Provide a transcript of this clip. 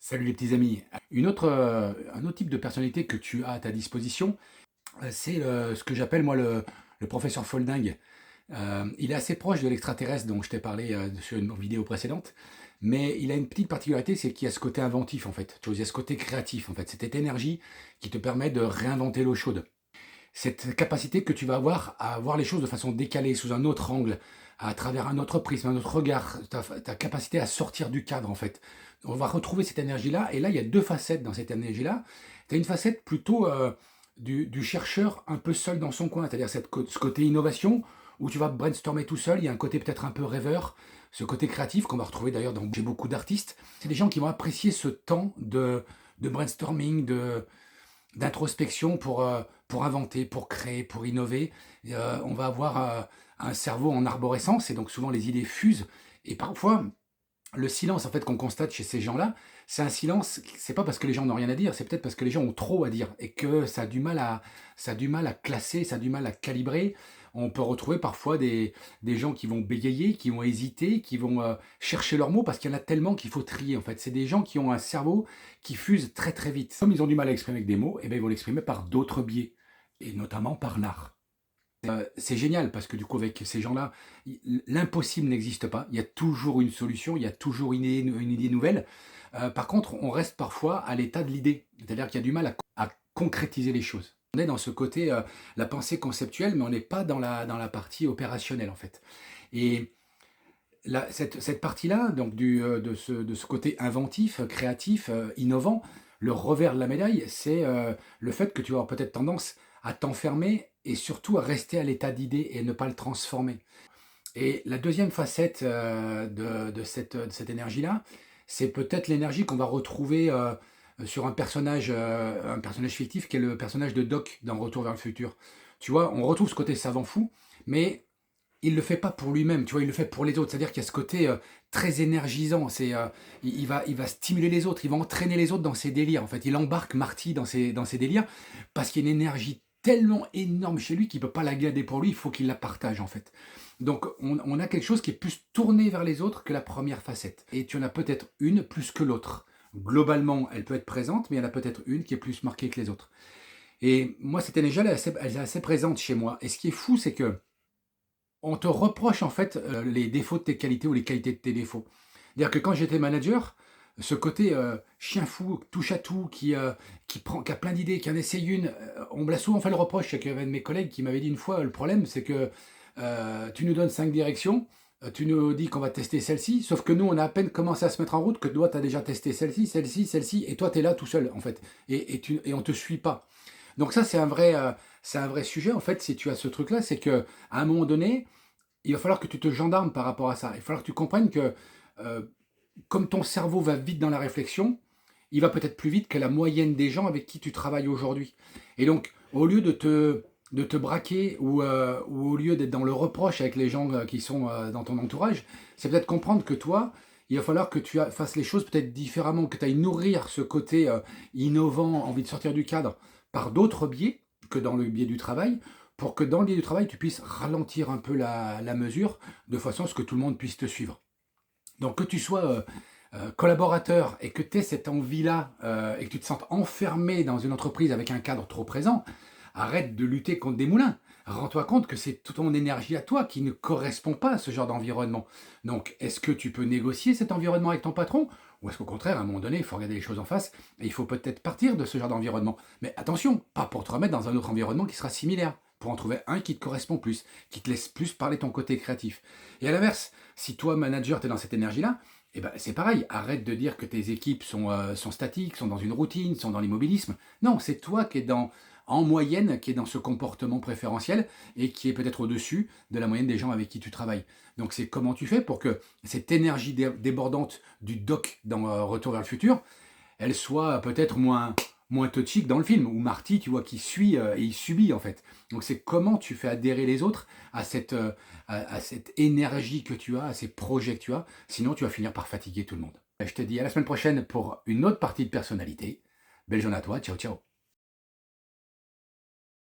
Salut les petits amis. Un autre type de personnalité que tu as à ta disposition, c'est ce que j'appelle moi le professeur Folding. Il est assez proche de l'extraterrestre dont je t'ai parlé sur une vidéo précédente, mais il a une petite particularité, c'est qu'il y a ce côté inventif en fait. Tu vois, il y a ce côté créatif en fait, cette énergie qui te permet de réinventer l'eau chaude. Cette capacité que tu vas avoir à voir les choses de façon décalée, sous un autre angle, à travers un autre prisme, un autre regard, ta capacité à sortir du cadre en fait. On va retrouver cette énergie-là, et là il y a deux facettes dans cette énergie-là. Tu as une facette plutôt du chercheur un peu seul dans son coin, c'est-à-dire ce côté innovation, où tu vas brainstormer tout seul, il y a un côté peut-être un peu rêveur, ce côté créatif qu'on va retrouver d'ailleurs chez beaucoup d'artistes. C'est des gens qui vont apprécier ce temps de brainstorming, d'introspection pour inventer, pour créer, pour innover. On va avoir un cerveau en arborescence et donc souvent les idées fusent. Et parfois, le silence en fait qu'on constate chez ces gens-là, c'est un silence, c'est pas parce que les gens n'ont rien à dire, c'est peut-être parce que les gens ont trop à dire et que ça a du mal à classer, ça a du mal à calibrer. On peut retrouver parfois des gens qui vont bégayer, qui vont hésiter, qui vont chercher leurs mots parce qu'il y en a tellement qu'il faut trier en fait. C'est des gens qui ont un cerveau qui fuse très très vite. Comme ils ont du mal à exprimer avec des mots, et bien ils vont l'exprimer par d'autres biais, et notamment par l'art. C'est génial parce que du coup avec ces gens-là, l'impossible n'existe pas. Il y a toujours une solution, il y a toujours une idée nouvelle. Par contre, on reste parfois à l'état de l'idée, c'est-à-dire qu'il y a du mal à concrétiser les choses. On est dans ce côté, la pensée conceptuelle, mais on n'est pas dans la partie opérationnelle en fait. Et cette partie-là, donc de ce côté inventif, créatif, innovant, le revers de la médaille, c'est le fait que tu vas avoir peut-être tendance à t'enfermer et surtout à rester à l'état d'idée et ne pas le transformer. Et la deuxième facette de cette énergie-là, c'est peut-être l'énergie qu'on va retrouver sur un personnage fictif qui est le personnage de Doc dans Retour vers le futur. Tu vois, on retrouve ce côté savant fou, mais il le fait pas pour lui-même, tu vois, il le fait pour les autres. C'est-à-dire qu'il y a ce côté très énergisant. Il va stimuler les autres, il va entraîner les autres dans ses délires. En fait, il embarque Marty dans ses délires parce qu'il y a une énergie tellement énorme chez lui qu'il ne peut pas la garder pour lui. Il faut qu'il la partage en fait. Donc, on a quelque chose qui est plus tourné vers les autres que la première facette. Et tu en as peut-être une plus que l'autre. Globalement, elle peut être présente, mais il y en a peut-être une qui est plus marquée que les autres. Et moi, cette énergie, elle est assez présente chez moi. Et ce qui est fou, c'est que on te reproche en fait les défauts de tes qualités ou les qualités de tes défauts. C'est-à-dire que quand j'étais manager, ce côté chien fou, touche à tout, qui a plein d'idées, qui en essaye une, on me l'a souvent fait le reproche. C'est qu'il y avait un de mes collègues qui m'avait dit une fois, le problème c'est que tu nous donnes 5 directions, tu nous dis qu'on va tester celle-ci, sauf que nous on a à peine commencé à se mettre en route que toi tu as déjà testé celle-ci, celle-ci, celle-ci, et toi tu es là tout seul en fait, et on te suit pas. Donc ça c'est un vrai sujet en fait si tu as ce truc-là, c'est que à un moment donné, il va falloir que tu te gendarmes par rapport à ça. Il va falloir que tu comprennes que euh, comme ton cerveau va vite dans la réflexion, il va peut-être plus vite que la moyenne des gens avec qui tu travailles aujourd'hui. Et donc, au lieu de te braquer ou au lieu d'être dans le reproche avec les gens qui sont dans ton entourage, c'est peut-être comprendre que toi, il va falloir que tu fasses les choses peut-être différemment, que tu ailles nourrir ce côté innovant, envie de sortir du cadre, par d'autres biais que dans le biais du travail, pour que dans le biais du travail, tu puisses ralentir un peu la mesure, de façon à ce que tout le monde puisse te suivre. Donc que tu sois collaborateur et que tu aies cette envie-là et que tu te sentes enfermé dans une entreprise avec un cadre trop présent, arrête de lutter contre des moulins. Rends-toi compte que c'est toute ton énergie à toi qui ne correspond pas à ce genre d'environnement. Donc, est-ce que tu peux négocier cet environnement avec ton patron? Ou est-ce qu'au contraire, à un moment donné, il faut regarder les choses en face et il faut peut-être partir de ce genre d'environnement? Mais attention, pas pour te remettre dans un autre environnement qui sera similaire, pour en trouver un qui te correspond plus, qui te laisse plus parler ton côté créatif. Et à l'inverse, si toi, manager, tu es dans cette énergie-là, eh ben, c'est pareil, arrête de dire que tes équipes sont statiques, sont dans une routine, sont dans l'immobilisme. Non, c'est toi qui es en moyenne, qui est dans ce comportement préférentiel et qui est peut-être au-dessus de la moyenne des gens avec qui tu travailles. Donc c'est comment tu fais pour que cette énergie débordante du doc dans Retour vers le futur, elle soit peut-être moins touchy que dans le film, où Marty, tu vois, qui suit et il subit en fait. Donc c'est comment tu fais adhérer les autres à cette énergie que tu as, à ces projets que tu as, sinon tu vas finir par fatiguer tout le monde. Je te dis à la semaine prochaine pour une autre partie de personnalité. Belle journée à toi, ciao ciao.